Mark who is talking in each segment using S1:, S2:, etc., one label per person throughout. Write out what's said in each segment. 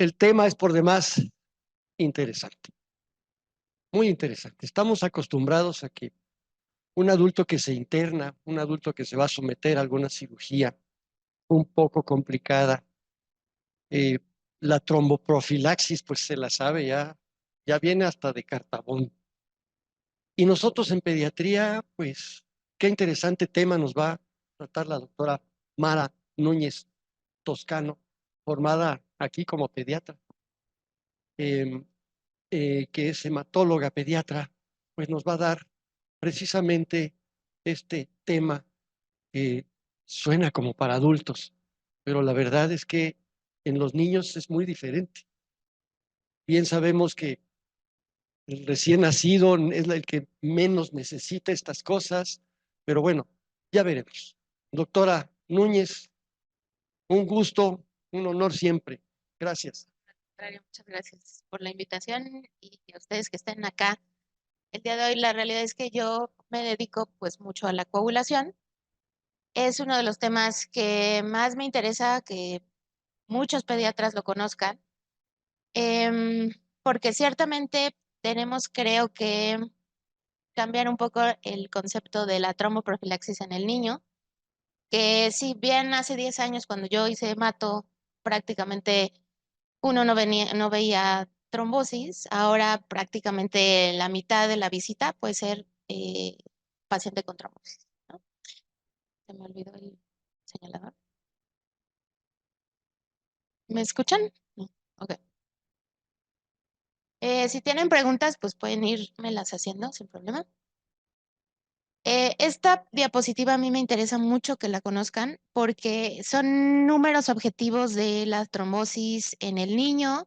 S1: El tema es por demás interesante, muy interesante. Estamos acostumbrados a que un adulto que se interna, un adulto que se va a someter a alguna cirugía un poco complicada, eh, la tromboprofilaxis, pues se la sabe ya, ya viene hasta de cartabón. Y nosotros en pediatría, pues, qué interesante tema nos va a tratar la doctora Mara Núñez Toscano, formada aquí como pediatra, eh, que es hematóloga pediatra, pues nos va a dar precisamente este tema que suena como para adultos, pero la verdad es que en los niños es muy diferente. Bien sabemos que el recién nacido es el que menos necesita estas cosas, pero bueno, ya veremos. Doctora Núñez, un gusto, un honor siempre. Gracias.
S2: Muchas gracias por la invitación y a ustedes que estén acá. El día de hoy la realidad es que yo me dedico pues mucho a la coagulación. Es uno de los temas que más me interesa que muchos pediatras lo conozcan, porque ciertamente tenemos, creo que, cambiar un poco el concepto de la tromboprofilaxis en el niño, que si bien hace 10 años cuando yo hice hemato prácticamente uno no veía trombosis, ahora prácticamente la mitad de la visita puede ser paciente con trombosis, ¿no? Se me olvidó el señalador. ¿Me escuchan? No. Ok. Si tienen preguntas, pues pueden irmelas haciendo sin problema. Esta diapositiva a mí me interesa mucho que la conozcan porque son números objetivos de la trombosis en el niño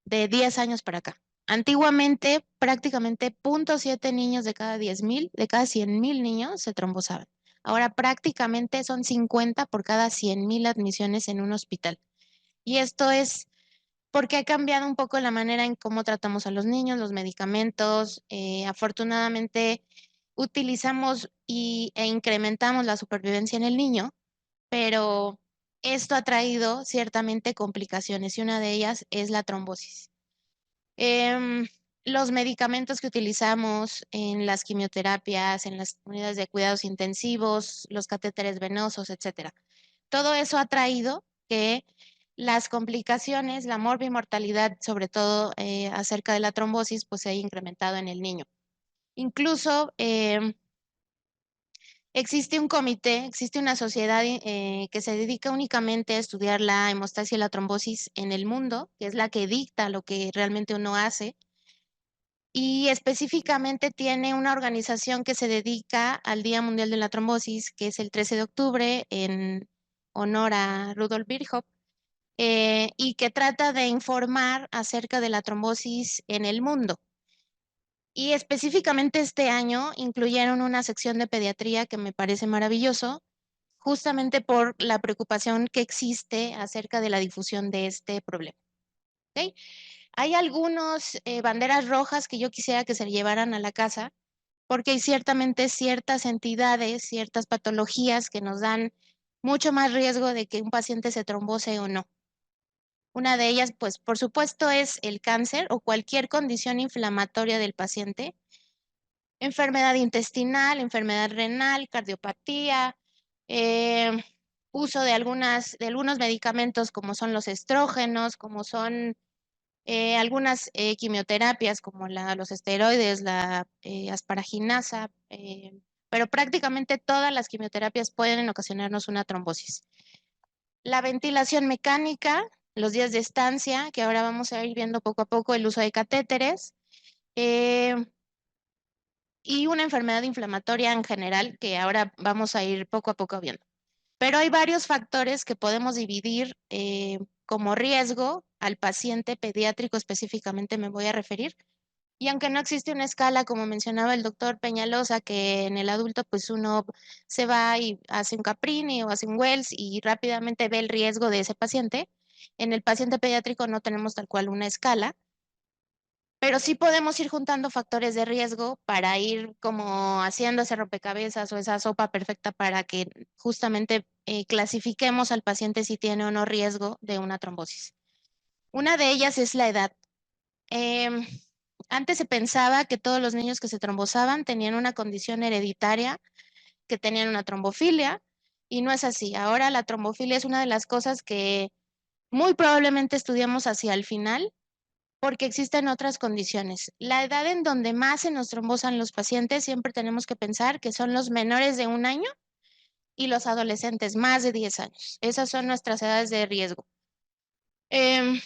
S2: de 10 años para acá. Antiguamente, prácticamente 0,7 niños de cada 10,000, de cada 100,000 niños se trombosaban. Ahora prácticamente son 50 por cada 100,000 admisiones en un hospital. Y esto es porque ha cambiado un poco la manera en cómo tratamos a los niños, los medicamentos. Afortunadamente, utilizamos e incrementamos la supervivencia en el niño, pero esto ha traído ciertamente complicaciones y una de ellas es la trombosis. Em, los medicamentos que utilizamos en las quimioterapias, en las unidades de cuidados intensivos, los catéteres venosos, etcétera. Todo eso ha traído que las complicaciones, la morbimortalidad, sobre todo acerca de la trombosis, pues se haya incrementado en el niño. Incluso existe un comité, existe una sociedad que se dedica únicamente a estudiar la hemostasia y la trombosis en el mundo, que es la que dicta lo que realmente uno hace y específicamente tiene una organización que se dedica al Día Mundial de la Trombosis, que es el 13 de octubre, en honor a Rudolf Virchow, y que trata de informar acerca de la trombosis en el mundo. Y específicamente este año incluyeron una sección de pediatría que me parece maravilloso, justamente por la preocupación que existe acerca de la difusión de este problema. ¿Okay? Hay algunas banderas rojas que yo quisiera que se llevaran a la casa, porque hay ciertamente ciertas entidades, ciertas patologías que nos dan mucho más riesgo de que un paciente se trombose o no. Una de ellas, pues, por supuesto, es el cáncer o cualquier condición inflamatoria del paciente, enfermedad intestinal, enfermedad renal, cardiopatía, eh, uso de algunos medicamentos como son los estrógenos, como son algunas quimioterapias como los esteroides, la asparaginasa, pero prácticamente todas las quimioterapias pueden ocasionarnos una trombosis. La ventilación mecánica, los días de estancia, que ahora vamos a ir viendo poco a poco el uso de catéteres, eh, y una enfermedad inflamatoria en general que ahora vamos a ir poco a poco viendo. Pero hay varios factores que podemos dividir como riesgo al paciente pediátrico específicamente me voy a referir. Y aunque no existe una escala, como mencionaba el doctor Peñalosa, que en el adulto pues uno se va y hace un Caprini o hace un Wells y rápidamente ve el riesgo de ese paciente, en el paciente pediátrico no tenemos tal cual una escala, pero sí podemos ir juntando factores de riesgo para ir como haciendo ese rompecabezas o esa sopa perfecta para que justamente clasifiquemos al paciente si tiene o no riesgo de una trombosis. Una de ellas es la edad. Em, Antes se pensaba que todos los niños que se trombosaban tenían una condición hereditaria, que tenían una trombofilia, y no es así. Ahora la trombofilia es una de las cosas que muy probablemente estudiamos hacia el final, porque existen otras condiciones. La edad en donde más se nos trombosan los pacientes, siempre tenemos que pensar que son los menores de 1 año y los adolescentes más de 10 años. Esas son nuestras edades de riesgo. Em,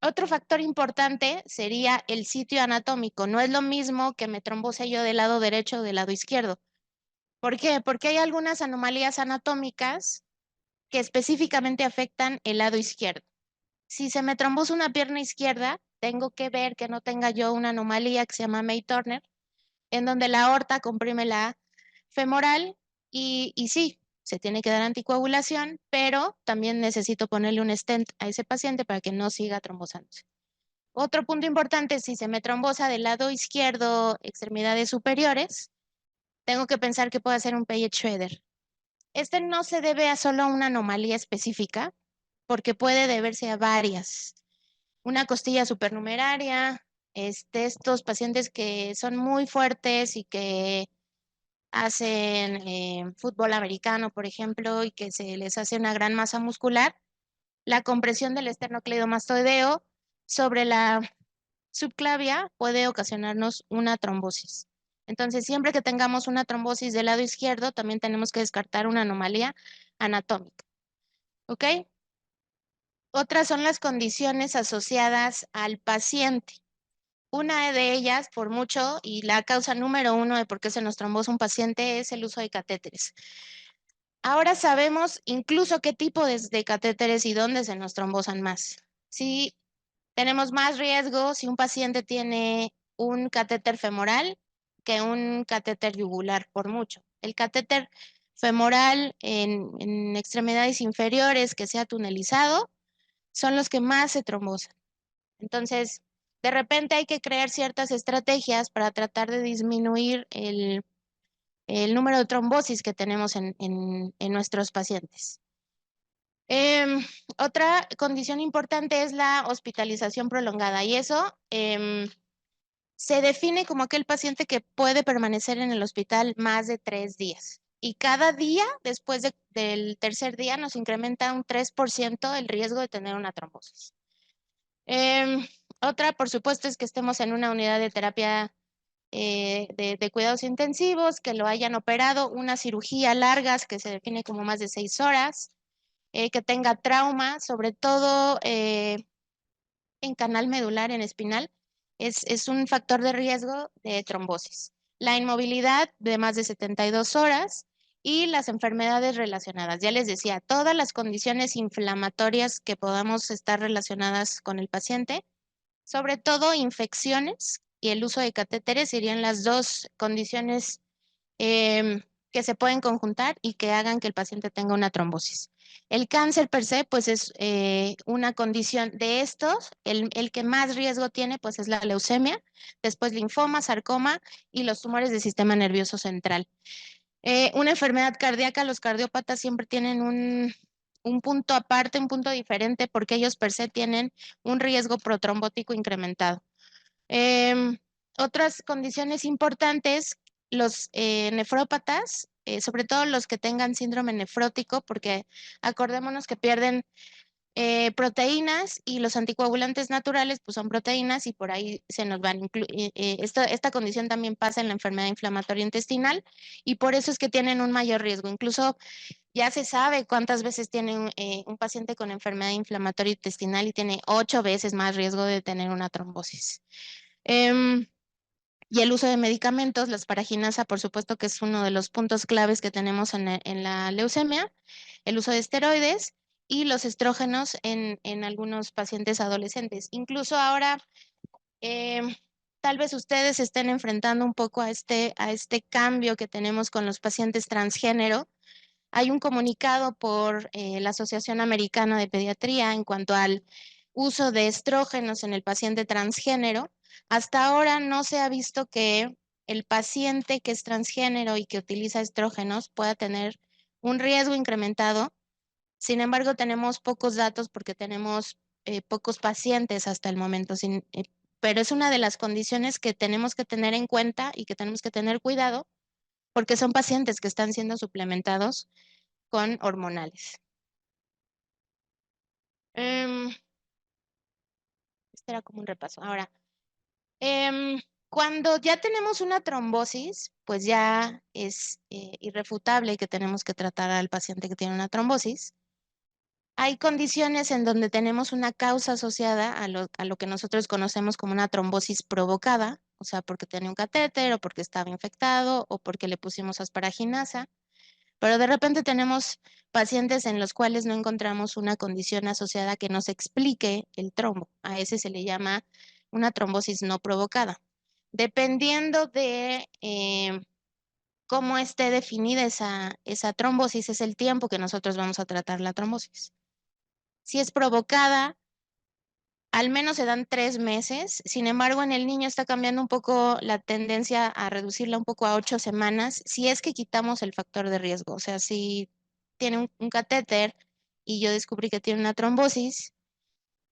S2: Otro factor importante sería el sitio anatómico. No es lo mismo que me trombose yo del lado derecho o del lado izquierdo. ¿Por qué? Porque hay algunas anomalías anatómicas que específicamente afectan el lado izquierdo. Si se me trombosa una pierna izquierda, tengo que ver que no tenga yo una anomalía que se llama May-Turner, en donde la aorta comprime la femoral y sí, se tiene que dar anticoagulación, pero también necesito ponerle un stent a ese paciente para que no siga trombosándose. Otro punto importante, si se me trombosa del lado izquierdo, extremidades superiores, tengo que pensar que puede ser un Payet Schroeder. Este no se debe a solo una anomalía específica, porque puede deberse a varias. Una costilla supernumeraria, estos pacientes que son muy fuertes y que hacen fútbol americano, por ejemplo, y que se les hace una gran masa muscular, la compresión del esternocleidomastoideo sobre la subclavia puede ocasionarnos una trombosis. Entonces, siempre que tengamos una trombosis del lado izquierdo, también tenemos que descartar una anomalía anatómica. ¿Ok? Otras son las condiciones asociadas al paciente. Una de ellas, por mucho, y la causa número uno de por qué se nos trombosa un paciente es el uso de catéteres. Ahora sabemos incluso qué tipo de catéteres y dónde se nos trombosan más. Si tenemos más riesgo si un paciente tiene un catéter femoral que un catéter yugular, por mucho. El catéter femoral en extremidades inferiores que sea tunelizado son los que más se trombosan. Entonces, de repente hay que crear ciertas estrategias para tratar de disminuir el número de trombosis que tenemos en nuestros pacientes. Otra condición importante es la hospitalización prolongada y eso se define como aquel paciente que puede permanecer en el hospital más de 3 días. Y cada día, después del tercer día, nos incrementa un 3% el riesgo de tener una trombosis. Otra, por supuesto, es que estemos en una unidad de terapia de cuidados intensivos, que lo hayan operado, una cirugía largas que se define como más de 6 horas, que tenga trauma, sobre todo en canal medular, en espinal, es un factor de riesgo de trombosis. La inmovilidad de más de 72 horas y las enfermedades relacionadas. Ya les decía, todas las condiciones inflamatorias que podamos estar relacionadas con el paciente, sobre todo infecciones y el uso de catéteres serían las dos condiciones que se pueden conjuntar y que hagan que el paciente tenga una trombosis. El cáncer per se, pues es una condición de estos, el que más riesgo tiene, pues es la leucemia, después linfoma, sarcoma y los tumores del sistema nervioso central. Una enfermedad cardíaca, los cardiópatas siempre tienen un punto aparte, un punto diferente, porque ellos per se tienen un riesgo protrombótico incrementado. Em, Otras condiciones importantes, los nefrópatas, sobre todo los que tengan síndrome nefrótico, porque acordémonos que pierden proteínas y los anticoagulantes naturales pues son proteínas y por ahí se nos van. Esta condición también pasa en la enfermedad inflamatoria intestinal y por eso es que tienen un mayor riesgo. Incluso ya se sabe cuántas veces tiene un paciente con enfermedad inflamatoria intestinal y tiene 8 veces más riesgo de tener una trombosis. Em, y el uso de medicamentos, la asparaginasa, por supuesto que es uno de los puntos claves que tenemos en la leucemia, el uso de esteroides y los estrógenos en algunos pacientes adolescentes. Incluso ahora, tal vez ustedes estén enfrentando un poco a este cambio que tenemos con los pacientes transgénero. Hay un comunicado por la Asociación Americana de Pediatría en cuanto al uso de estrógenos en el paciente transgénero. Hasta ahora no se ha visto que el paciente que es transgénero y que utiliza estrógenos pueda tener un riesgo incrementado. Sin embargo, tenemos pocos datos porque tenemos pocos pacientes hasta el momento, pero es una de las condiciones que tenemos que tener en cuenta y que tenemos que tener cuidado porque son pacientes que están siendo suplementados con hormonales. Este era como un repaso. Ahora, cuando ya tenemos una trombosis, pues ya es irrefutable que tenemos que tratar al paciente que tiene una trombosis. Hay condiciones en donde tenemos una causa asociada a lo que nosotros conocemos como una trombosis provocada, o sea, porque tenía un catéter o porque estaba infectado o porque le pusimos asparaginasa, pero de repente tenemos pacientes en los cuales no encontramos una condición asociada que nos explique el trombo. A ese se le llama una trombosis no provocada. Dependiendo de cómo esté definida esa trombosis, es el tiempo que nosotros vamos a tratar la trombosis. Si es provocada, al menos se dan 3 meses. Sin embargo, en el niño está cambiando un poco la tendencia a reducirla un poco a 8 semanas, si es que quitamos el factor de riesgo. O sea, si tiene un catéter y yo descubrí que tiene una trombosis,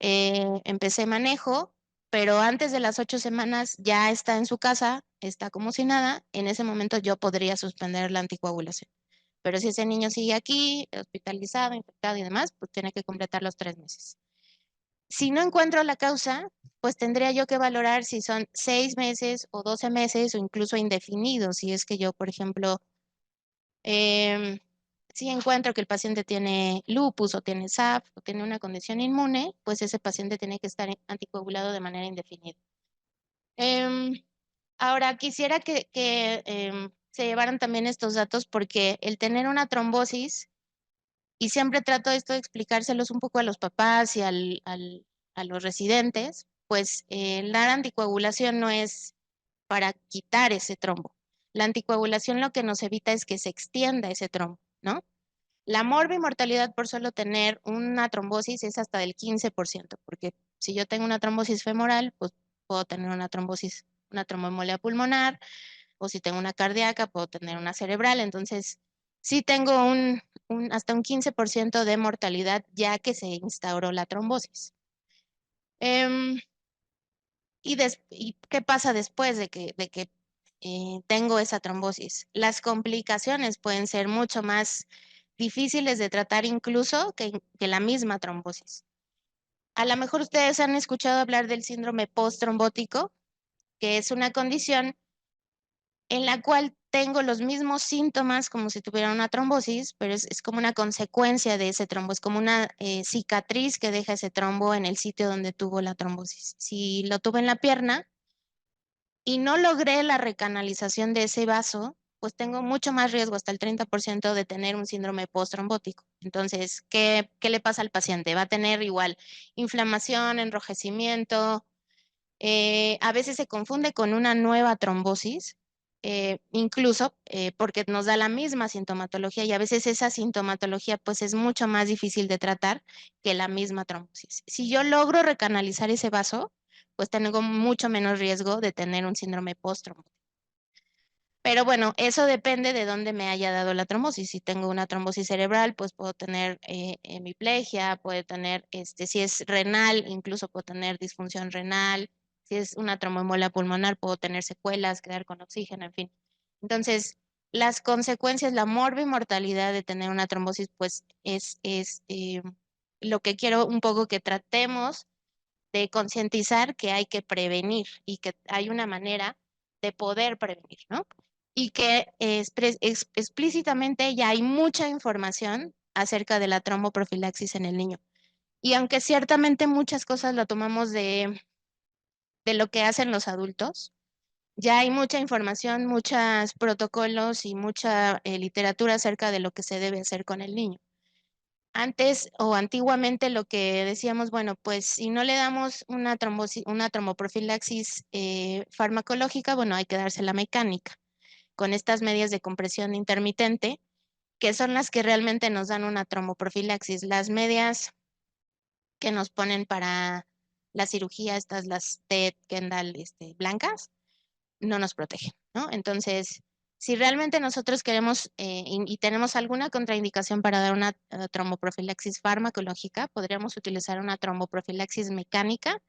S2: empecé manejo, pero antes de las 8 semanas ya está en su casa, está como si nada, en ese momento yo podría suspender la anticoagulación. Pero si ese niño sigue aquí, hospitalizado, infectado y demás, pues tiene que completar los 3 meses. Si no encuentro la causa, pues tendría yo que valorar si son 6 meses o 12 meses o incluso indefinidos. Si es que yo, por ejemplo, em, si encuentro que el paciente tiene lupus o tiene SAF o tiene una condición inmune, pues ese paciente tiene que estar anticoagulado de manera indefinida. Em, Ahora, quisiera que se llevaran también estos datos porque el tener una trombosis, y siempre trato esto de explicárselos un poco a los papás y a los residentes, pues la anticoagulación no es para quitar ese trombo. La anticoagulación lo que nos evita es que se extienda ese trombo, ¿no? La morbimortalidad por solo tener una trombosis es hasta del 15%, porque si yo tengo una trombosis femoral, pues puedo tener una trombosis, una tromboembolia pulmonar, o si tengo una cardíaca, puedo tener una cerebral. Entonces, sí tengo hasta un 15% de mortalidad ya que se instauró la trombosis. ¿Y qué pasa después de que tengo esa trombosis? Las complicaciones pueden ser mucho más difíciles de tratar incluso que la misma trombosis. A lo mejor ustedes han escuchado hablar del síndrome postrombótico, que es una condición en la cual tengo los mismos síntomas como si tuviera una trombosis, pero es como una consecuencia de ese trombo, es como una cicatriz que deja ese trombo en el sitio donde tuvo la trombosis. Si lo tuve en la pierna y no logré la recanalización de ese vaso, pues tengo mucho más riesgo, hasta el 30% de tener un síndrome postrombótico. Entonces, ¿qué le pasa al paciente? Va a tener igual inflamación, enrojecimiento, a veces se confunde con una nueva trombosis, incluso porque nos da la misma sintomatología y a veces esa sintomatología pues es mucho más difícil de tratar que la misma trombosis. Si yo logro recanalizar ese vaso, pues tengo mucho menos riesgo de tener un síndrome post-trombótico. Pero bueno, eso depende de dónde me haya dado la trombosis. Si tengo una trombosis cerebral, pues puedo tener hemiplegia, puede tener, si es renal, incluso puedo tener disfunción renal. Si es una tromboembolia pulmonar, puedo tener secuelas, quedar con oxígeno, en fin. Entonces, las consecuencias, la morbimortalidad de tener una trombosis, pues es lo que quiero un poco que tratemos de concientizar que hay que prevenir y que hay una manera de poder prevenir, ¿no? Y que explícitamente ya hay mucha información acerca de la tromboprofilaxis en el niño. Y aunque ciertamente muchas cosas lo tomamos de lo que hacen los adultos, ya hay mucha información, muchos protocolos y mucha literatura acerca de lo que se debe hacer con el niño. Antes o antiguamente lo que decíamos, bueno, pues si no le damos una una tromboprofilaxis farmacológica, bueno, hay que darse la mecánica con estas medias de compresión intermitente, que son las que realmente nos dan una tromboprofilaxis. Las medias que nos ponen para la cirugía, las TED, Kendall, blancas, no nos protegen, ¿no? Entonces, Si realmente nosotros queremos y tenemos alguna contraindicación para dar una tromboprofilaxis farmacológica, podríamos utilizar una tromboprofilaxis mecánica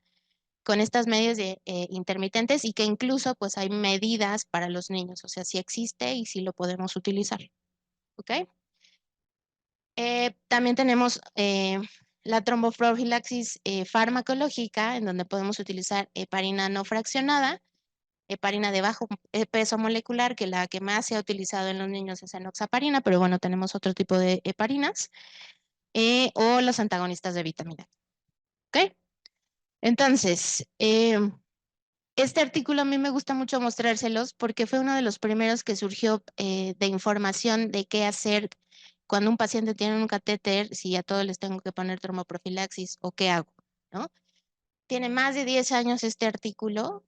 S2: con estas medidas intermitentes y que incluso pues hay medidas para los niños, o sea, sí existe y sí lo podemos utilizar. ¿Ok? También tenemos la tromboprofilaxis farmacológica, en donde podemos utilizar heparina no fraccionada, heparina de bajo peso molecular, que la que más se ha utilizado en los niños es enoxaparina, pero bueno, tenemos otro tipo de heparinas, o los antagonistas de vitamina. ¿Ok? Entonces, este artículo a mí me gusta mucho mostrárselos porque fue uno de los primeros que surgió de información de qué hacer cuando un paciente tiene un catéter, si a todos les tengo que poner tromboprofilaxis o qué hago, ¿no? Tiene más de 10 años este artículo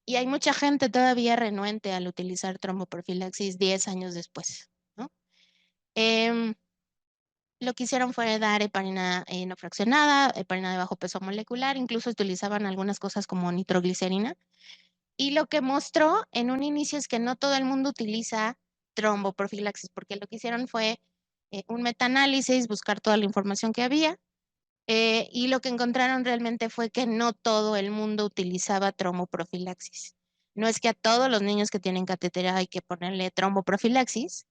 S2: y hay mucha gente todavía renuente al utilizar tromboprofilaxis 10 años después, ¿no? Em, lo que hicieron fue dar heparina no fraccionada, heparina de bajo peso molecular, incluso utilizaban algunas cosas como nitroglicerina. Y lo que mostró en un inicio es que no todo el mundo utiliza tromboprofilaxis, porque lo que hicieron fue un metaanálisis, buscar toda la información que había, y lo que encontraron realmente fue que no todo el mundo utilizaba tromboprofilaxis. No es que a todos los niños que tienen catéter hay que ponerle tromboprofilaxis,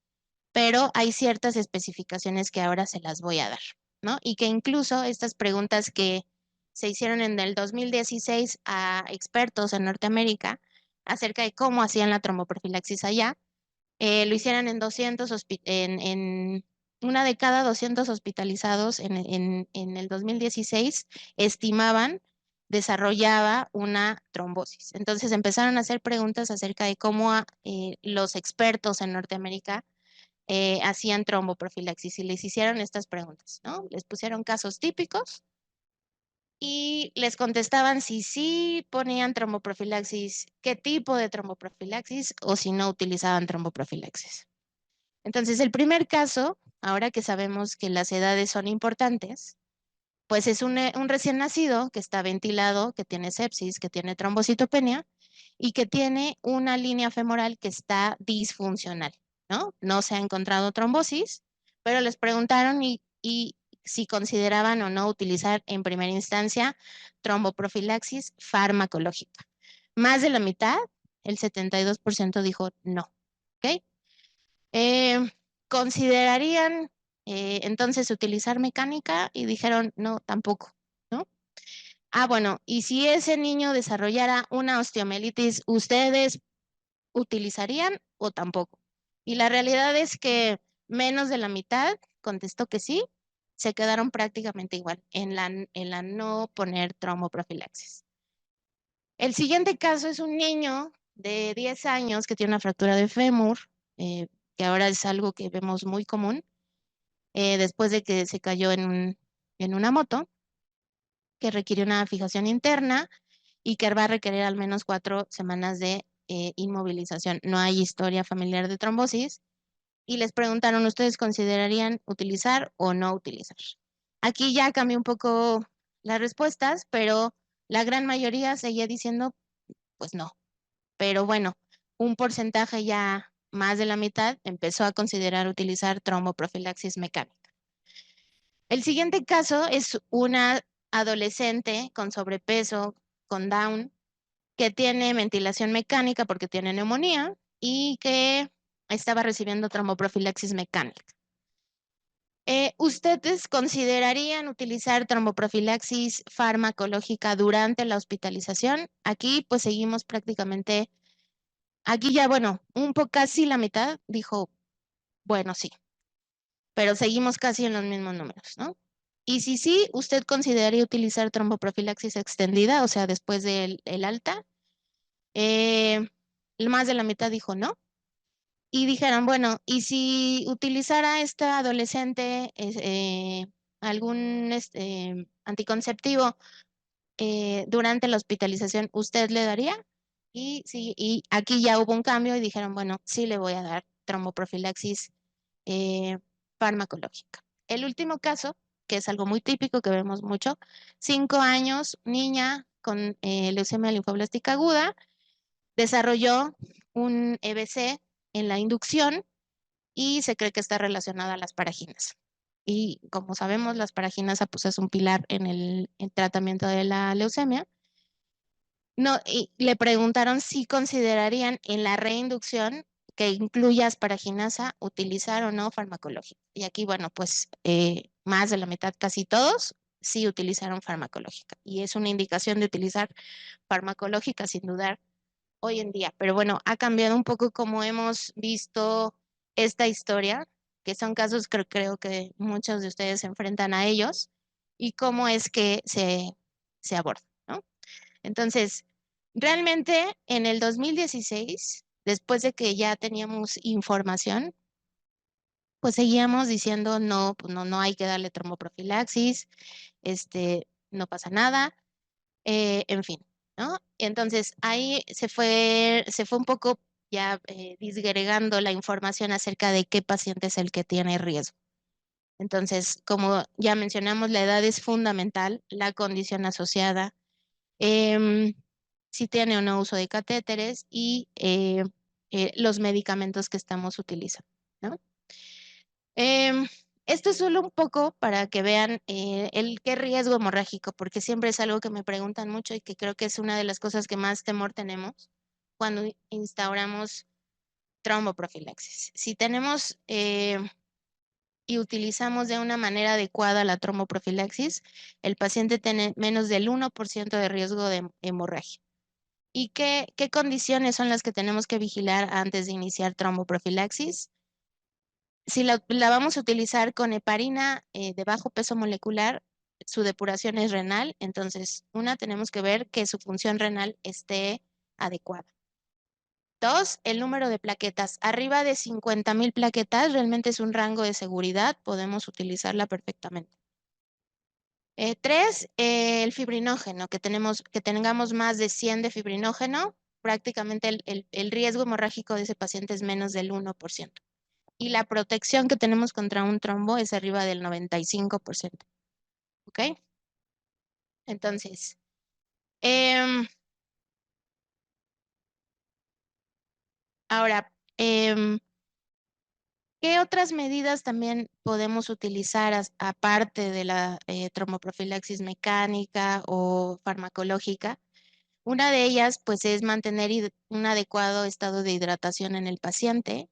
S2: pero hay ciertas especificaciones que ahora se las voy a dar, ¿no? Y que incluso estas preguntas que se hicieron en el 2016 a expertos en Norteamérica acerca de cómo hacían la tromboprofilaxis allá, lo hicieron en 200, en una de cada 200 hospitalizados en el 2016, estimaban desarrollaba una trombosis. Entonces empezaron a hacer preguntas acerca de cómo los expertos en Norteamérica hacían tromboprofilaxis y les hicieron estas preguntas, ¿no? Les pusieron casos típicos y les contestaban si sí ponían tromboprofilaxis, qué tipo de tromboprofilaxis o si no utilizaban tromboprofilaxis. Entonces, el primer caso, ahora que sabemos que las edades son importantes, pues es un recién nacido que está ventilado, que tiene sepsis, que tiene trombocitopenia y que tiene una línea femoral que está disfuncional, ¿no? No se ha encontrado trombosis, pero les preguntaron y si consideraban o no utilizar en primera instancia tromboprofilaxis farmacológica. Más de la mitad, el 72% dijo no, ¿ok? ¿Considerarían entonces utilizar mecánica? Y dijeron no, tampoco, ¿no? Ah, bueno, y si ese niño desarrollara una osteomielitis, ¿ustedes utilizarían o tampoco? Y la realidad es que menos de la mitad contestó que sí, se quedaron prácticamente igual en la no poner traumoprofilaxis. El siguiente caso es un niño de 10 años que tiene una fractura de fémur, que ahora es algo que vemos muy común, después de que se cayó en una moto, que requiere una fijación interna y que va a requerir al menos 4 semanas de inmovilización. No hay historia familiar de trombosis. Y les preguntaron, ¿ustedes considerarían utilizar o no utilizar? Aquí ya cambió un poco las respuestas, pero la gran mayoría seguía diciendo, pues no. Pero bueno, un porcentaje ya más de la mitad empezó a considerar utilizar tromboprofilaxis mecánica. El siguiente caso es una adolescente con sobrepeso, con Down, que tiene ventilación mecánica porque tiene neumonía y que estaba recibiendo tromboprofilaxis mecánica. ¿Ustedes considerarían utilizar tromboprofilaxis farmacológica durante la hospitalización? Aquí pues seguimos prácticamente, aquí ya bueno, un poco casi la mitad dijo, bueno, sí, pero seguimos casi en los mismos números, ¿no? Y si sí, ¿usted consideraría utilizar tromboprofilaxis extendida, o sea, después del alta? Más de la mitad dijo no. Y dijeron, bueno, ¿y si utilizara esta adolescente algún anticonceptivo durante la hospitalización, usted le daría? Y sí, y aquí ya hubo un cambio y dijeron, bueno, sí le voy a dar tromboprofilaxis eh, farmacológica. El último caso, que es algo muy típico que vemos mucho, 5 años, niña con leucemia linfoblástica aguda, desarrolló un EBC en la inducción y se cree que está relacionada a las paraginas. Y como sabemos, la asparaginasa pues, es un pilar en el tratamiento de la leucemia. No, y le preguntaron si considerarían en la reinducción que incluya asparaginasa utilizar o no farmacológica. Y aquí, bueno, pues más de la mitad, casi todos, sí utilizaron farmacológica. Y es una indicación de utilizar farmacológica sin dudar hoy en día. Pero bueno, ha cambiado un poco como hemos visto esta historia, que son casos que creo que muchos de ustedes se enfrentan a ellos y cómo es que se aborda, ¿no? Entonces, realmente en el 2016, después de que ya teníamos información, pues seguíamos diciendo no, pues no hay que darle tromboprofilaxis, no pasa nada, en fin, ¿no? Entonces ahí se fue un poco ya disgregando la información acerca de qué paciente es el que tiene riesgo. Entonces, como ya mencionamos, la edad es fundamental, la condición asociada, em, si tiene o no uso de catéteres y los medicamentos que estamos utilizando, ¿no? Em, Esto es solo un poco para que vean el qué riesgo hemorrágico, porque siempre es algo que me preguntan mucho y que creo que es una de las cosas que más temor tenemos cuando instauramos tromboprofilaxis. Si tenemos y utilizamos de una manera adecuada la tromboprofilaxis, el paciente tiene menos del 1% de riesgo de hemorragia. ¿Y qué condiciones son las que tenemos que vigilar antes de iniciar tromboprofilaxis? Si la vamos a utilizar con heparina de bajo peso molecular, su depuración es renal, entonces tenemos que ver que su función renal esté adecuada. Dos, el número de plaquetas. Arriba de 50,000 plaquetas realmente es un rango de seguridad, podemos utilizarla perfectamente. Tres, el fibrinógeno, que tengamos más de 100 de fibrinógeno, prácticamente el riesgo hemorrágico de ese paciente es menos del 1%. Y la protección que tenemos contra un trombo es arriba del 95%. ¿Ok? Entonces, ahora, ¿qué otras medidas también podemos utilizar aparte de la tromboprofilaxis mecánica o farmacológica? Una de ellas, pues, es mantener un adecuado estado de hidratación en el paciente.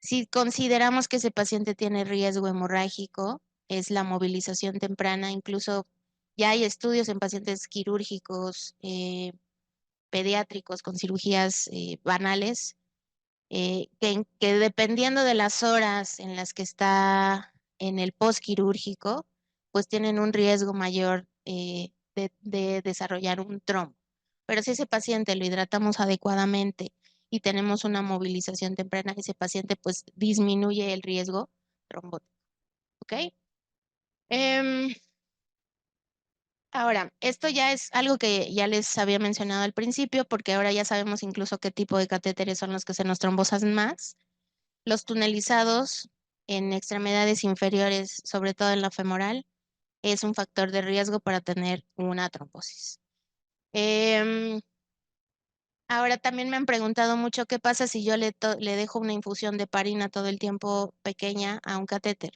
S2: Si consideramos que ese paciente tiene riesgo hemorrágico, es la movilización temprana. Incluso ya hay estudios en pacientes quirúrgicos, pediátricos con cirugías banales, que dependiendo de las horas en las que está en el postquirúrgico, pues tienen un riesgo mayor de desarrollar un trombo. Pero si ese paciente lo hidratamos adecuadamente y tenemos una movilización temprana, ese paciente pues disminuye el riesgo trombótico. ¿Ok? Ahora, esto ya es algo que ya les había mencionado al principio, porque ahora ya sabemos incluso qué tipo de catéteres son los que se nos trombosan más. Los tunelizados en extremidades inferiores, sobre todo en la femoral, es un factor de riesgo para tener una trombosis. Ahora también me han preguntado mucho qué pasa si yo le dejo una infusión de heparina todo el tiempo pequeña a un catéter.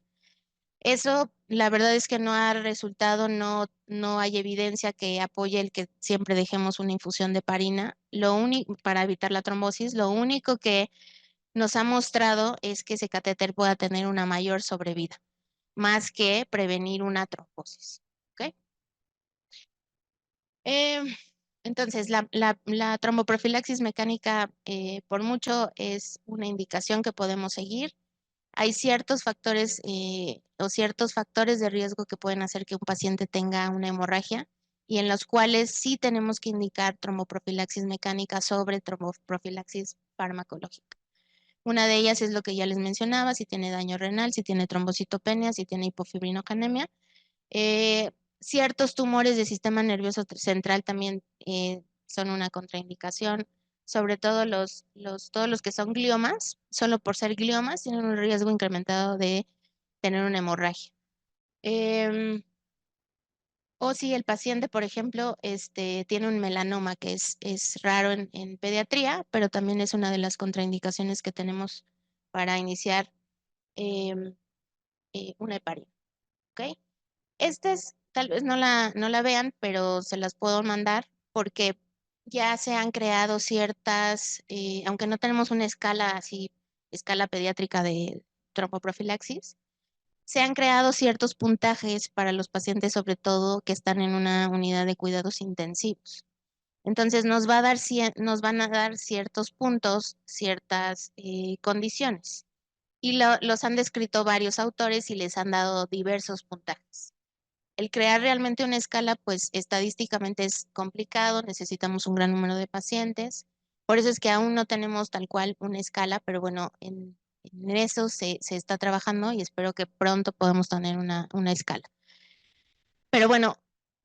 S2: Eso, la verdad es que no ha resultado, no hay evidencia que apoye el que siempre dejemos una infusión de heparina. Lo único, para evitar la trombosis, lo único que nos ha mostrado es que ese catéter pueda tener una mayor sobrevida, más que prevenir una trombosis. ¿Ok? Entonces, la tromboprofilaxis mecánica por mucho es una indicación que podemos seguir. Hay ciertos factores o ciertos factores de riesgo que pueden hacer que un paciente tenga una hemorragia y en los cuales sí tenemos que indicar tromboprofilaxis mecánica sobre tromboprofilaxis farmacológica. Una de ellas es lo que ya les mencionaba, si tiene daño renal, si tiene trombocitopenia, si tiene hipofibrinogenemia. Eh, Ciertos tumores del sistema nervioso central también son una contraindicación, sobre todo todos los que son gliomas, solo por ser gliomas tienen un riesgo incrementado de tener una hemorragia. O si el paciente, por ejemplo, tiene un melanoma, que es raro en pediatría, pero también es una de las contraindicaciones que tenemos para iniciar em, una heparina. ¿Ok? Tal vez no la vean, pero se las puedo mandar porque ya se han creado ciertas, aunque no tenemos una escala así, escala pediátrica de tromboprofilaxis, se han creado ciertos puntajes para los pacientes, sobre todo que están en una unidad de cuidados intensivos. Entonces nos van a dar ciertos puntos, ciertas condiciones. Y los han descrito varios autores y les han dado diversos puntajes. El crear realmente una escala, pues estadísticamente es complicado, necesitamos un gran número de pacientes. Por eso es que aún no tenemos tal cual una escala, pero bueno, en eso se está trabajando y espero que pronto podamos tener una escala. Pero bueno,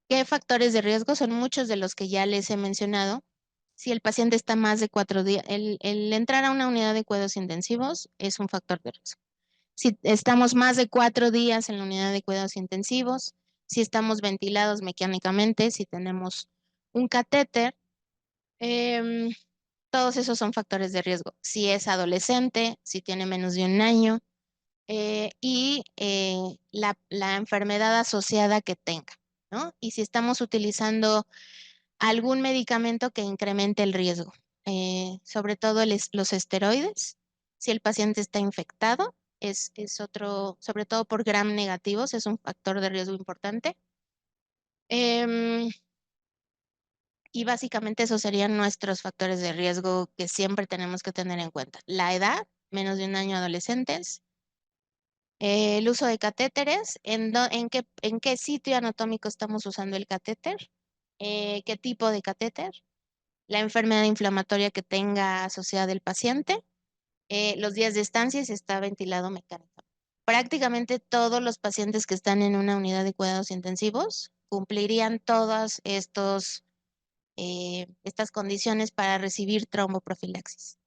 S2: ¿qué factores de riesgo? Son muchos de los que ya les he mencionado. Si el paciente está más de 4 días, el entrar a una unidad de cuidados intensivos es un factor de riesgo. Si estamos más de 4 días en la unidad de cuidados intensivos, si estamos ventilados mecánicamente, si tenemos un catéter, em, todos esos son factores de riesgo. Si es adolescente, si tiene menos de un año y la enfermedad asociada que tenga, ¿no? Y si estamos utilizando algún medicamento que incremente el riesgo, sobre todo los esteroides. Si el paciente está infectado, es otro, sobre todo por gram negativos, es un factor de riesgo importante. Em, y básicamente esos serían nuestros factores de riesgo que siempre tenemos que tener en cuenta. La edad, menos de un año adolescentes. El uso de catéteres, en qué sitio anatómico estamos usando el catéter, qué tipo de catéter, la enfermedad inflamatoria que tenga asociada el paciente, los días de estancia y si está ventilado mecánico. Prácticamente todos los pacientes que están en una unidad de cuidados intensivos cumplirían todas estas condiciones para recibir tromboprofilaxis.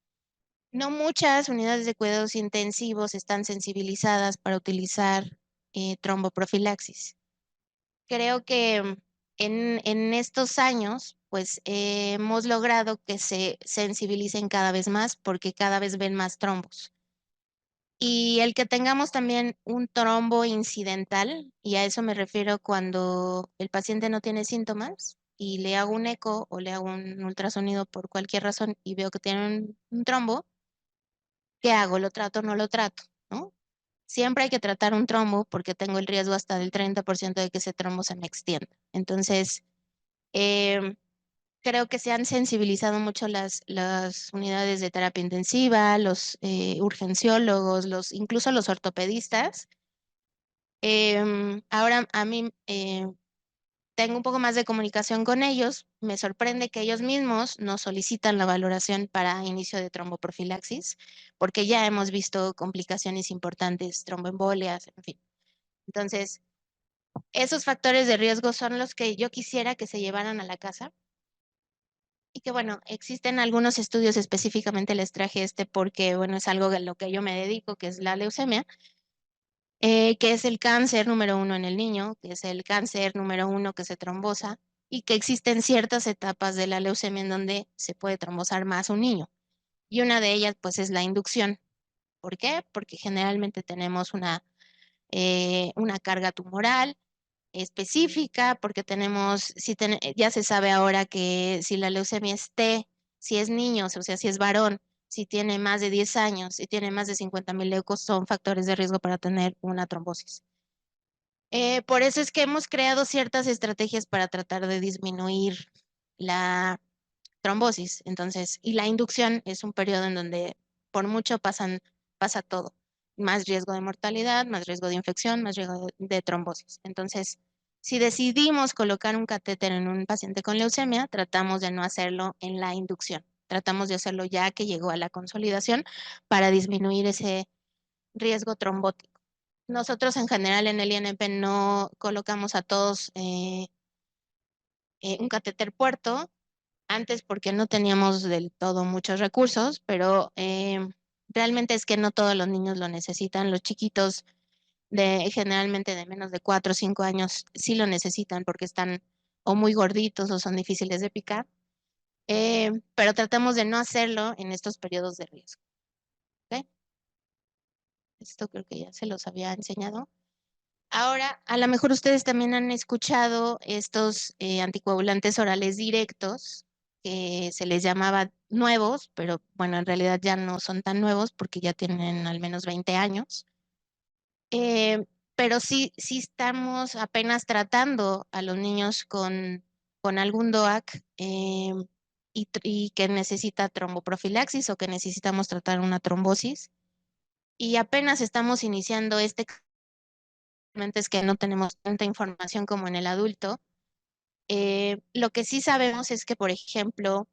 S2: No muchas unidades de cuidados intensivos están sensibilizadas para utilizar tromboprofilaxis. Creo que en estos años, pues hemos logrado que se sensibilicen cada vez más porque cada vez ven más trombos. Y el que tengamos también un trombo incidental, y a eso me refiero cuando el paciente no tiene síntomas y le hago un eco o le hago un ultrasonido por cualquier razón y veo que tiene un trombo, ¿qué hago? ¿Lo trato o no lo trato? ¿No? Siempre hay que tratar un trombo porque tengo el riesgo hasta del 30% de que ese trombo se me extienda. Entonces, em, creo que se han sensibilizado mucho las unidades de terapia intensiva, los urgenciólogos, incluso los ortopedistas. Ahora a mí tengo un poco más de comunicación con ellos. Me sorprende que ellos mismos nos solicitan la valoración para inicio de tromboprofilaxis, porque ya hemos visto complicaciones importantes, tromboembolias, en fin. Entonces, esos factores de riesgo son los que yo quisiera que se llevaran a la casa. Y que bueno, existen algunos estudios, específicamente les traje porque, bueno, es algo a lo que yo me dedico, que es la leucemia, que es el cáncer número uno en el niño, que es el cáncer número uno que se trombosa y que existen ciertas etapas de la leucemia en donde se puede trombosar más un niño. Y una de ellas, pues, es la inducción. ¿Por qué? Porque generalmente tenemos una carga tumoral específica, porque ya se sabe ahora que si la leucemia es T, si es niño, o sea, si es varón, si tiene más de 10 años, si tiene más de 50,000 leucos, son factores de riesgo para tener una trombosis. Por eso es que hemos creado ciertas estrategias para tratar de disminuir la trombosis. Entonces, y la inducción es un periodo en donde por mucho pasa todo. Más riesgo de mortalidad, más riesgo de infección, más riesgo de trombosis. Entonces, si decidimos colocar un catéter en un paciente con leucemia, tratamos de no hacerlo en la inducción. Tratamos de hacerlo ya que llegó a la consolidación para disminuir ese riesgo trombótico. Nosotros en general en el INP no colocamos a todos un catéter puerto, antes porque no teníamos del todo muchos recursos, pero realmente es que no todos los niños lo necesitan. Los chiquitos generalmente de menos de 4 o 5 años sí lo necesitan porque están o muy gorditos o son difíciles de picar, pero tratamos de no hacerlo en estos periodos de riesgo. ¿Ok? Esto creo que ya se los había enseñado. Ahora, a lo mejor ustedes también han escuchado estos anticoagulantes orales directos, que se les llamaba nuevos, pero bueno, en realidad ya no son tan nuevos porque ya tienen al menos 20 años. Pero sí estamos apenas tratando a los niños con algún DOAC y que necesita tromboprofilaxis o que necesitamos tratar una trombosis. Y apenas estamos iniciando es que no tenemos tanta información como en el adulto. Lo que sí sabemos es que, por ejemplo,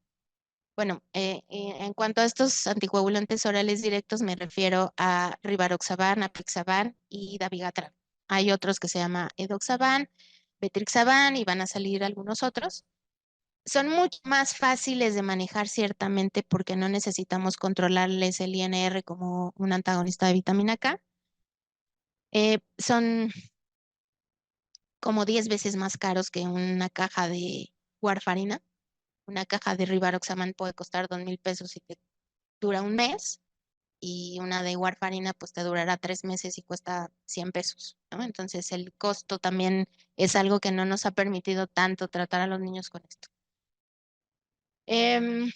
S2: bueno, en cuanto a estos anticoagulantes orales directos, me refiero a Rivaroxaban, Apixaban y Dabigatran. Hay otros que se llama Edoxaban, Betrixaban y van a salir algunos otros. Son mucho más fáciles de manejar ciertamente porque no necesitamos controlarles el INR como un antagonista de vitamina K. Son como 10 veces más caros que una caja de warfarina. Una caja de Rivaroxaban puede costar 2,000 pesos y te dura un mes, y una de warfarina pues te durará 3 meses y cuesta 100 pesos, ¿no? Entonces el costo también es algo que no nos ha permitido tanto tratar a los niños con esto. Em,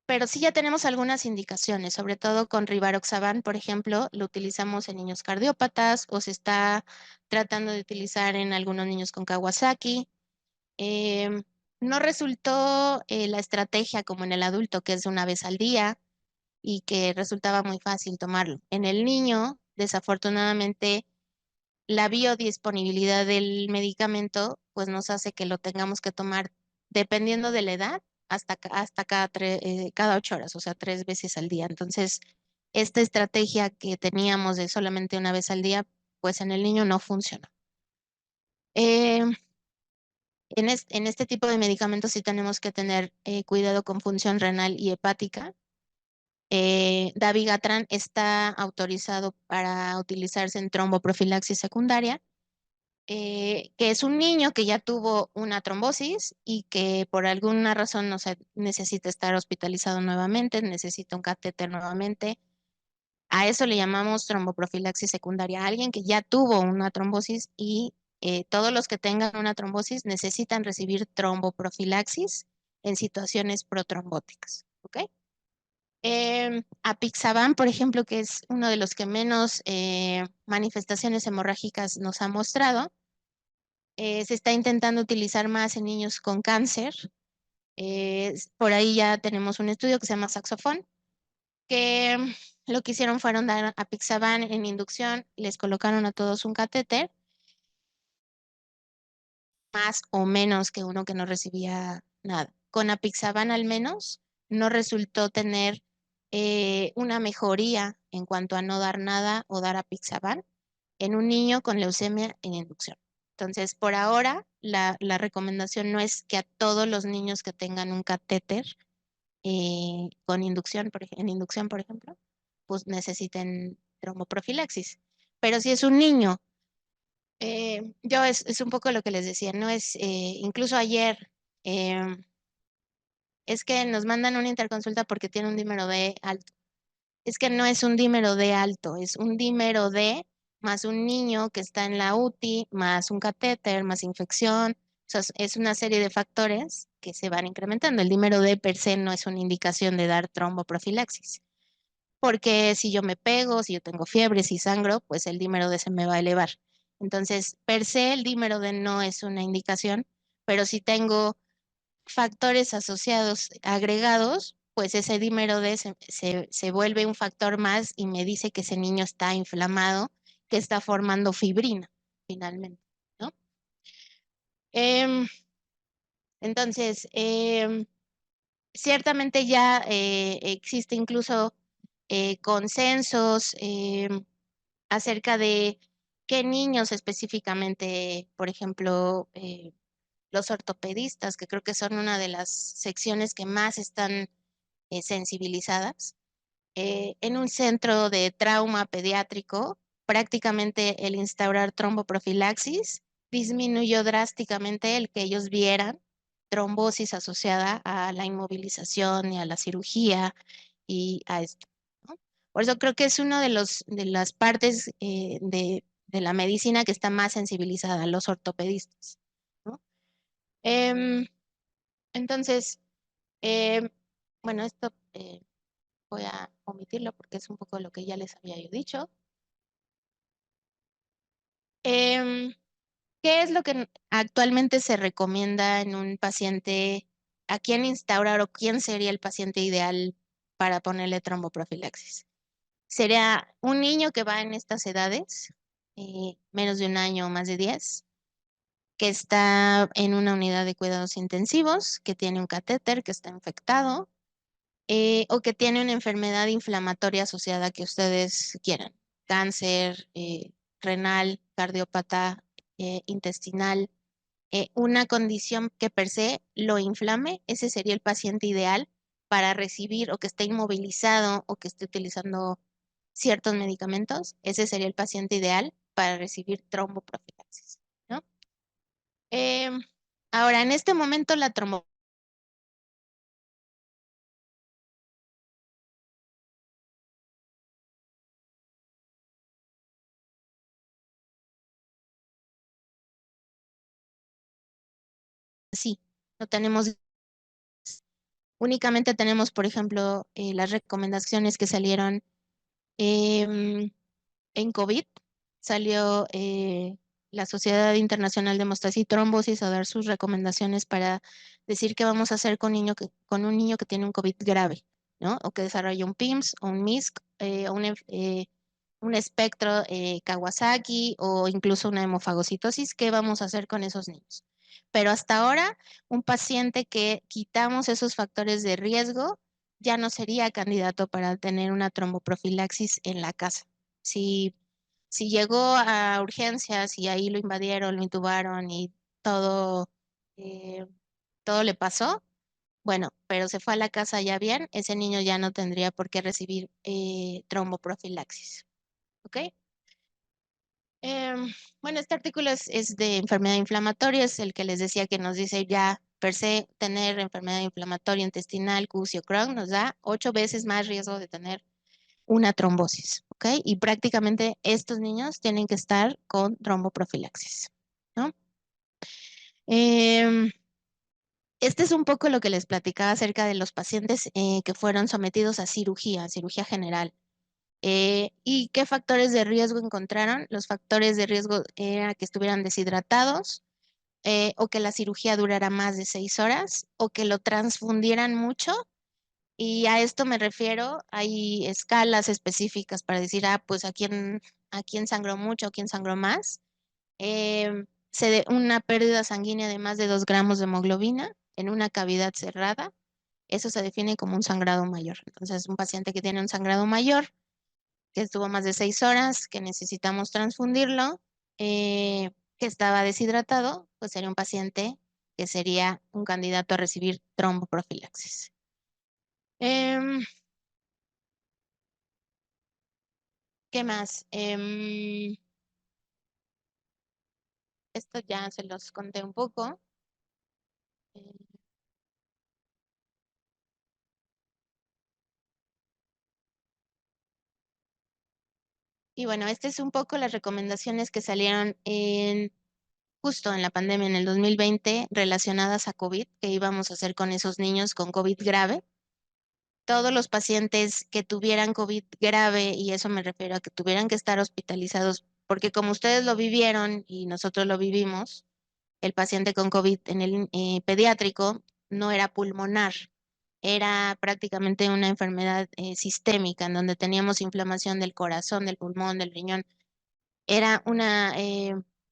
S2: pero sí ya tenemos algunas indicaciones, sobre todo con Rivaroxaban, por ejemplo, lo utilizamos en niños cardiópatas o se está tratando de utilizar en algunos niños con Kawasaki. Em, no resultó la estrategia como en el adulto, que es de una vez al día y que resultaba muy fácil tomarlo. En el niño, desafortunadamente, la biodisponibilidad del medicamento pues nos hace que lo tengamos que tomar dependiendo de la edad hasta cada 8 horas, o sea, 3 veces al día. Entonces, esta estrategia que teníamos de solamente una vez al día, pues en el niño no funciona. En este tipo de medicamentos sí tenemos que tener cuidado con función renal y hepática. Dabigatran está autorizado para utilizarse en tromboprofilaxis secundaria, que es un niño que ya tuvo una trombosis y que por alguna razón no se necesita estar hospitalizado nuevamente, necesita un catéter nuevamente. A eso le llamamos tromboprofilaxis secundaria. Alguien que ya tuvo una trombosis y todos los que tengan una trombosis necesitan recibir tromboprofilaxis en situaciones protrombóticas. ¿Ok? Apixaban, por ejemplo, que es uno de los que menos manifestaciones hemorrágicas nos ha mostrado, se está intentando utilizar más en niños con cáncer. Por ahí ya tenemos un estudio que se llama Saxofón, que lo que hicieron fueron dar Apixaban en inducción, les colocaron a todos un catéter, más o menos que uno que no recibía nada. Con Apixaban al menos no resultó tener una mejoría en cuanto a no dar nada o dar Apixaban en un niño con leucemia en inducción. Entonces, por ahora, la recomendación no es que a todos los niños que tengan un catéter con inducción, en inducción, por ejemplo, pues necesiten tromboprofilaxis. Pero si es un niño, es un poco lo que les decía, no es, incluso ayer, es que nos mandan una interconsulta porque tiene un dímero D alto. Es que no es un dímero D alto, es un dímero D más un niño que está en la UTI, más un catéter, más infección. O sea, es una serie de factores que se van incrementando. El dímero D per se no es una indicación de dar tromboprofilaxis, porque si yo me pego, si yo tengo fiebre, si sangro, pues el dímero D se me va a elevar. Entonces, per se el dímero D no es una indicación, pero si tengo factores asociados agregados, pues ese dímero D se vuelve un factor más y me dice que ese niño está inflamado, que está formando fibrina, finalmente, ¿no? Em, entonces, ciertamente ya existe incluso consensos acerca de qué niños específicamente, por ejemplo, los ortopedistas, que creo que son una de las secciones que más están sensibilizadas, en un centro de trauma pediátrico, prácticamente el instaurar tromboprofilaxis disminuyó drásticamente el que ellos vieran trombosis asociada a la inmovilización y a la cirugía y a esto, ¿no? Por eso creo que es una de las partes de la medicina que está más sensibilizada, los ortopedistas, ¿no? Em, entonces, em, bueno, esto voy a omitirlo porque es un poco lo que ya les había yo dicho. Em, ¿Qué es lo que actualmente se recomienda en un paciente? ¿A quién instaurar o quién sería el paciente ideal para ponerle tromboprofilaxis? Sería un niño que va en estas edades, menos de un año o más de 10, que está en una unidad de cuidados intensivos, que tiene un catéter, que está infectado, o que tiene una enfermedad inflamatoria asociada que ustedes quieran, cáncer, renal, cardiópata, intestinal, una condición que per se lo inflame, ese sería el paciente ideal para recibir o que esté inmovilizado o que esté utilizando ciertos medicamentos, ese sería el paciente ideal para recibir tromboprofilaxis, ¿no? Em, Ahora, en este momento la trombo sí, no tenemos, únicamente tenemos, por ejemplo, las recomendaciones que salieron em, en COVID. Salió la Sociedad Internacional de Hemostasia y Trombosis a dar sus recomendaciones para decir qué vamos a hacer con un niño que tiene un COVID grave, ¿no? O que desarrolla un PIMS o un MISC, un espectro Kawasaki o incluso una hemofagocitosis. ¿Qué vamos a hacer con esos niños? Pero hasta ahora, un paciente que quitamos esos factores de riesgo ya no sería candidato para tener una tromboprofilaxis en la casa. Si, si llegó a urgencias y ahí lo invadieron, lo intubaron y todo, eh, todo le pasó, bueno, pero se fue a la casa ya bien, ese niño ya no tendría por qué recibir tromboprofilaxis. ¿Ok? Bueno, este artículo es de enfermedad inflamatoria, es el que les decía que nos dice ya per se tener enfermedad inflamatoria intestinal, CUSI o Crohn nos da 8 veces más riesgo de tener una trombosis, ¿ok? Y prácticamente estos niños tienen que estar con tromboprofilaxis, ¿no? Em, este es un poco lo que les platicaba acerca de los pacientes que fueron sometidos a cirugía general. ¿Y qué factores de riesgo encontraron? Los factores de riesgo era que estuvieran deshidratados, o que la cirugía durara más de 6 horas, o que lo transfundieran mucho. Y a esto me refiero, hay escalas específicas para decir, pues a quién sangró mucho, a quién sangró más. Una pérdida sanguínea de más de 2 gramos de hemoglobina en una cavidad cerrada, eso se define como un sangrado mayor. Entonces, un paciente que tiene un sangrado mayor, que estuvo más de 6 horas, que necesitamos transfundirlo, que estaba deshidratado, pues sería un paciente que sería un candidato a recibir tromboprofilaxis. Em, ¿Qué más? Esto ya se los conté un poco. Eh, y bueno, este es un poco las recomendaciones que salieron justo en la pandemia en el 2020 relacionadas a COVID, que íbamos a hacer con esos niños con COVID grave. Todos los pacientes que tuvieran COVID grave, y eso me refiero a que tuvieran que estar hospitalizados, porque como ustedes lo vivieron y nosotros lo vivimos, el paciente con COVID en el pediátrico no era pulmonar, era prácticamente una enfermedad sistémica en donde teníamos inflamación del corazón, del pulmón, del riñón. Era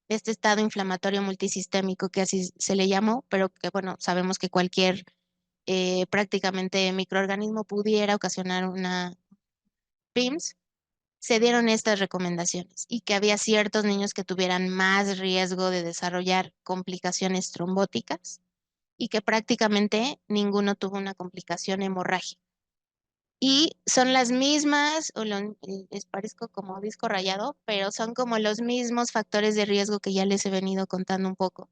S2: este estado inflamatorio multisistémico que así se le llamó, pero que bueno, sabemos que cualquier prácticamente microorganismo pudiera ocasionar una PIMS. Se dieron estas recomendaciones y que había ciertos niños que tuvieran más riesgo de desarrollar complicaciones trombóticas y que prácticamente ninguno tuvo una complicación hemorrágica. y son las mismas, les parezco como disco rayado, pero son como los mismos factores de riesgo que ya les he venido contando un poco.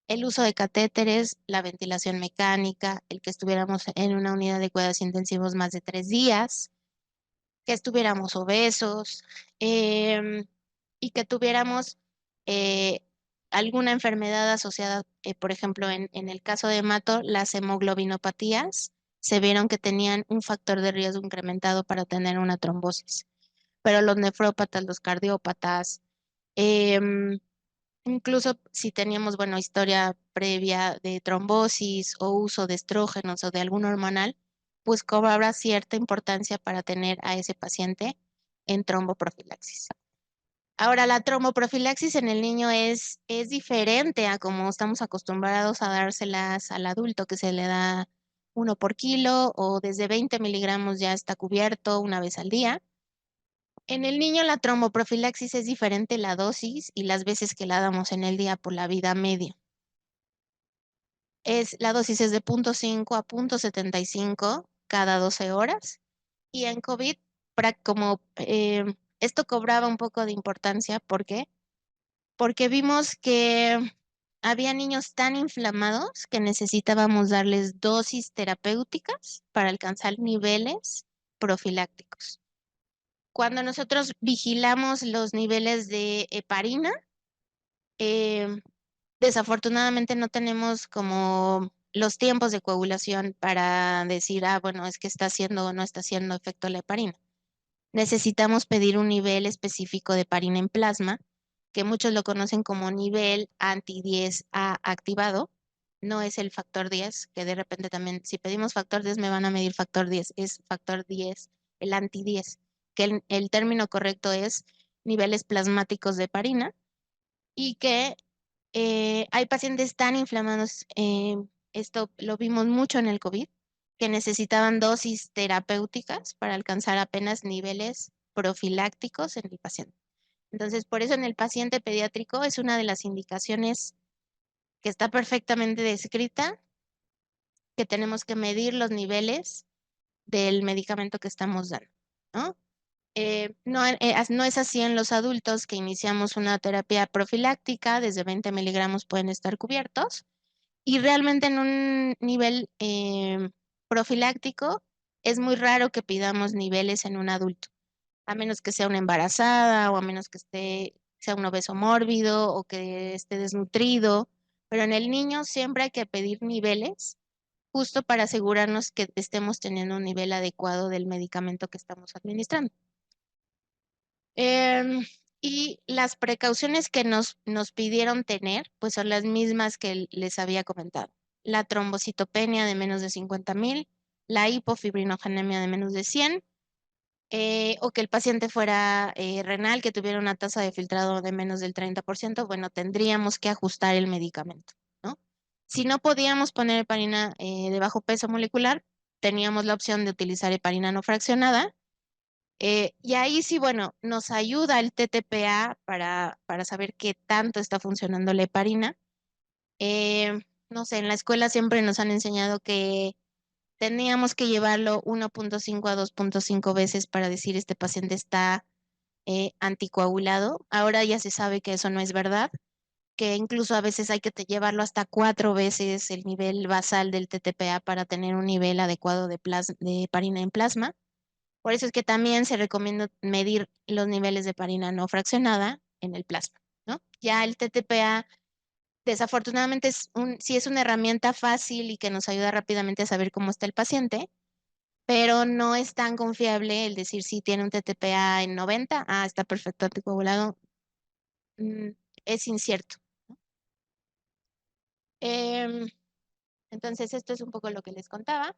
S2: El uso de catéteres, la ventilación mecánica, el que estuviéramos en una unidad de cuidados intensivos más de 3 días, que estuviéramos obesos, em, y que tuviéramos eh, alguna enfermedad asociada, por ejemplo, en el caso de Mato, las hemoglobinopatías se vieron que tenían un factor de riesgo incrementado para tener una trombosis, pero los nefrópatas, los cardiópatas, em, incluso si teníamos, bueno, historia previa de trombosis o uso de estrógenos o de algún hormonal, pues cobrará cierta importancia para tener a ese paciente en tromboprofilaxis. Ahora, la tromboprofilaxis en el niño es diferente a como estamos acostumbrados a dárselas al adulto, que se le da 1 por kilo o desde 20 miligramos ya está cubierto una vez al día. En el niño la tromboprofilaxis es diferente la dosis y las veces que la damos en el día por la vida media. La dosis es de 0,5 a 0,75 cada 12 horas. Y en COVID, como esto cobraba un poco de importancia, ¿por qué? Porque vimos que había niños tan inflamados que necesitábamos darles dosis terapéuticas para alcanzar niveles profilácticos. Cuando nosotros vigilamos los niveles de heparina, eh, desafortunadamente no tenemos como los tiempos de coagulación para decir, ah, bueno, es que está haciendo o no está haciendo efecto la heparina. Necesitamos pedir un nivel específico de heparina en plasma, que muchos lo conocen como nivel anti-10A activado. No es el factor 10, que de repente también, si pedimos factor 10, me van a medir factor 10. Es factor 10, el anti-10, que el término correcto es niveles plasmáticos de heparina y que hay pacientes tan inflamados, esto lo vimos mucho en el COVID, que necesitaban dosis terapéuticas para alcanzar apenas niveles profilácticos en el paciente. Entonces, por eso en el paciente pediátrico es una de las indicaciones que está perfectamente descrita, que tenemos que medir los niveles del medicamento que estamos dando, ¿no? No es así en los adultos que iniciamos una terapia profiláctica, desde 20 miligramos pueden estar cubiertos, y realmente en un nivel profiláctico es muy raro que pidamos niveles en un adulto, a menos que sea una embarazada o a menos que sea un obeso mórbido o que esté desnutrido, pero en el niño siempre hay que pedir niveles justo para asegurarnos que estemos teniendo un nivel adecuado del medicamento que estamos administrando. Em, y las precauciones que nos pidieron tener, pues son las mismas que les había comentado. La trombocitopenia de menos de 50,000, la hipofibrinogenemia de menos de 100, o que el paciente fuera renal, que tuviera una tasa de filtrado de menos del 30%, bueno, tendríamos que ajustar el medicamento, ¿no? Si no podíamos poner heparina de bajo peso molecular, teníamos la opción de utilizar heparina no fraccionada, y ahí sí, bueno, nos ayuda el TTPA para saber qué tanto está funcionando la heparina. No sé, en la escuela siempre nos han enseñado que teníamos que llevarlo 1,5 a 2,5 veces para decir este paciente está anticoagulado. Ahora ya se sabe que eso no es verdad, que incluso a veces hay que llevarlo hasta 4 veces el nivel basal del TTPA para tener un nivel adecuado de heparina en plasma. Por eso es que también se recomienda medir los niveles de heparina no fraccionada en el plasma, ¿no? Ya el TTPA, desafortunadamente, sí es una herramienta fácil y que nos ayuda rápidamente a saber cómo está el paciente, pero no es tan confiable el decir si tiene un TTPA en 90, está perfecto anticoagulado. mm, es incierto. Em, entonces, esto es un poco lo que les contaba.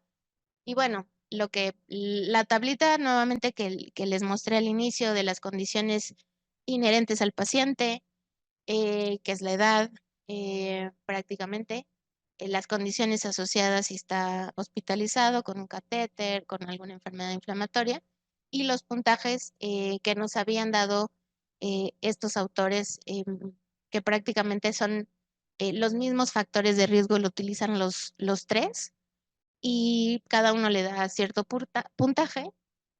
S2: Y bueno, la tablita nuevamente que les mostré al inicio de las condiciones inherentes al paciente, que es la edad, prácticamente, las condiciones asociadas si está hospitalizado con un catéter, con alguna enfermedad inflamatoria, y los puntajes que nos habían dado estos autores, que prácticamente son los mismos factores de riesgo, lo utilizan los tres y cada uno le da cierto puntaje,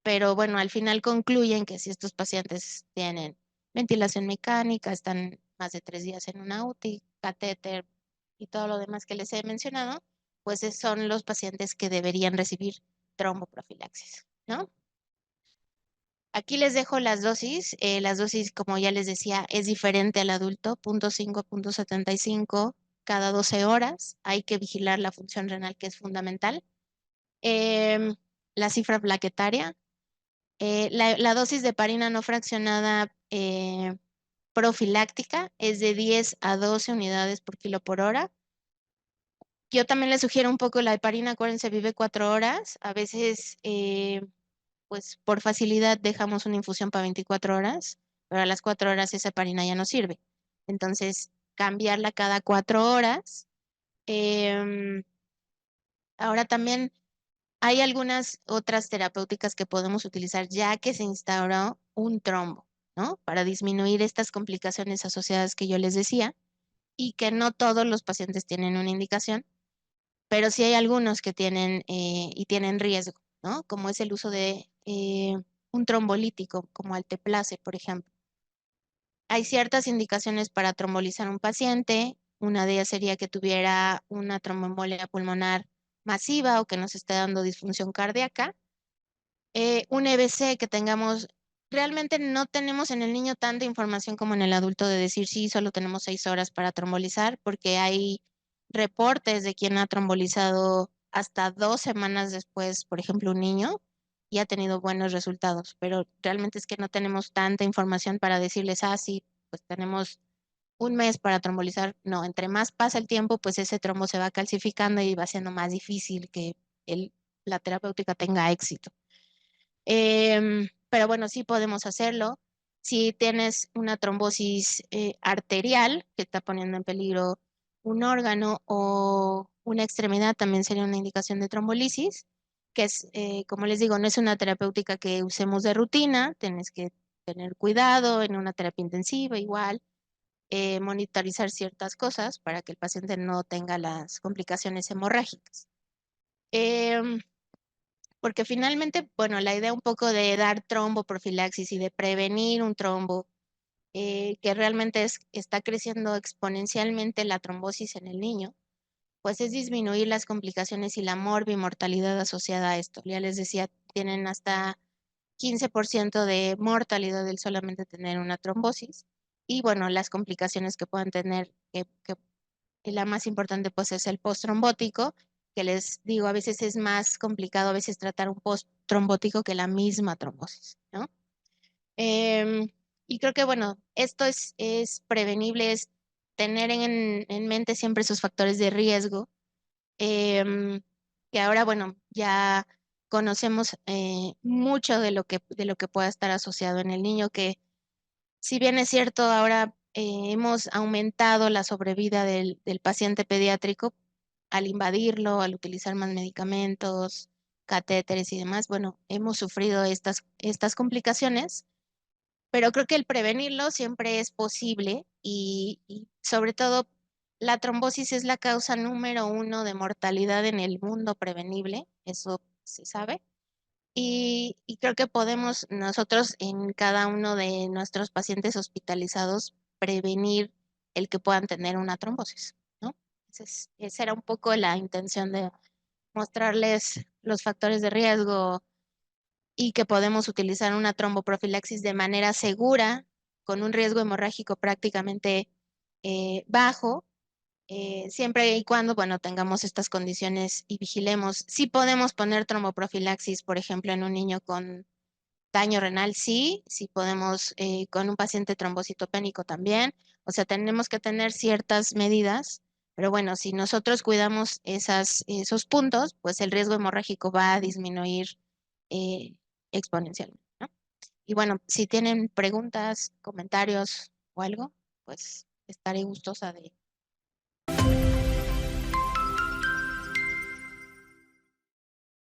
S2: pero bueno, al final concluyen que si estos pacientes tienen ventilación mecánica, están más de 3 días en una UTI, catéter y todo lo demás que les he mencionado, pues son los pacientes que deberían recibir tromboprofilaxis, ¿no? Aquí les dejo las dosis. Las dosis, como ya les decía, es diferente al adulto, 0.5, 0.75 cada 12 horas. Hay que vigilar la función renal, que es fundamental. Em, la cifra plaquetaria. La dosis de heparina no fraccionada profiláctica es de 10 a 12 unidades por kilo por hora. Yo también les sugiero un poco la heparina, acuérdense, vive 4 horas. A veces pues por facilidad dejamos una infusión para 24 horas, pero a las 4 horas esa heparina ya no sirve. Entonces, cambiarla cada 4 horas. Em, Ahora también hay algunas otras terapéuticas que podemos utilizar ya que se instauró un trombo, ¿no? Para disminuir estas complicaciones asociadas que yo les decía y que no todos los pacientes tienen una indicación, pero sí hay algunos que tienen y tienen riesgo, ¿no? Como es el uso de un trombolítico, como alteplase, por ejemplo. Hay ciertas indicaciones para trombolizar un paciente. Una de ellas sería que tuviera una tromboembolia pulmonar masiva o que nos esté dando disfunción cardíaca. Un EBC que tengamos, realmente no tenemos en el niño tanta información como en el adulto de decir sí, solo tenemos 6 horas para trombolizar, porque hay reportes de quien ha trombolizado hasta 2 semanas después, por ejemplo, un niño, y ha tenido buenos resultados, pero realmente es que no tenemos tanta información para decirles, ah, sí, pues tenemos un mes para trombolizar. No, entre más pasa el tiempo, pues ese trombo se va calcificando y va siendo más difícil que la terapéutica tenga éxito. Pero bueno, sí podemos hacerlo. Si tienes una trombosis arterial que está poniendo en peligro un órgano o una extremidad, también sería una indicación de trombolisis, que es, como les digo, no es una terapéutica que usemos de rutina, tienes que tener cuidado en una terapia intensiva igual, monitorizar ciertas cosas para que el paciente no tenga las complicaciones hemorrágicas. Em, Porque finalmente, bueno, la idea un poco de dar tromboprofilaxis y de prevenir un trombo, que realmente está creciendo exponencialmente la trombosis en el niño, pues es disminuir las complicaciones y la morbimortalidad asociada a esto. Ya les decía, tienen hasta 15% de mortalidad del solamente tener una trombosis. Y bueno, las complicaciones que puedan tener, y la más importante pues es el postrombótico, que les digo, a veces es más complicado a veces tratar un postrombótico que la misma trombosis, ¿no? Em, y creo que bueno, esto es prevenible, es tener en mente siempre esos factores de riesgo, em, que ahora bueno, ya conocemos mucho de lo que pueda estar asociado en el niño, que si bien es cierto, ahora hemos aumentado la sobrevida del paciente pediátrico al invadirlo, al utilizar más medicamentos, catéteres y demás. Bueno, hemos sufrido estas complicaciones, pero creo que el prevenirlo siempre es posible y sobre todo la trombosis es la causa número 1 de mortalidad en el mundo prevenible, eso se sabe. Y creo que podemos nosotros en cada uno de nuestros pacientes hospitalizados prevenir el que puedan tener una trombosis, ¿no? Esa era un poco la intención de mostrarles los factores de riesgo y que podemos utilizar una tromboprofilaxis de manera segura, con un riesgo hemorrágico prácticamente bajo, siempre y cuando, bueno, tengamos estas condiciones y vigilemos. Sí podemos poner tromboprofilaxis, por ejemplo, en un niño con daño renal, sí, sí podemos con un paciente trombocitopénico también. O sea, tenemos que tener ciertas medidas, pero bueno, si nosotros cuidamos esos puntos, pues el riesgo hemorrágico va a disminuir eh, exponencialmente, ¿no? Y bueno, si tienen preguntas, comentarios o algo, pues estaré gustosa de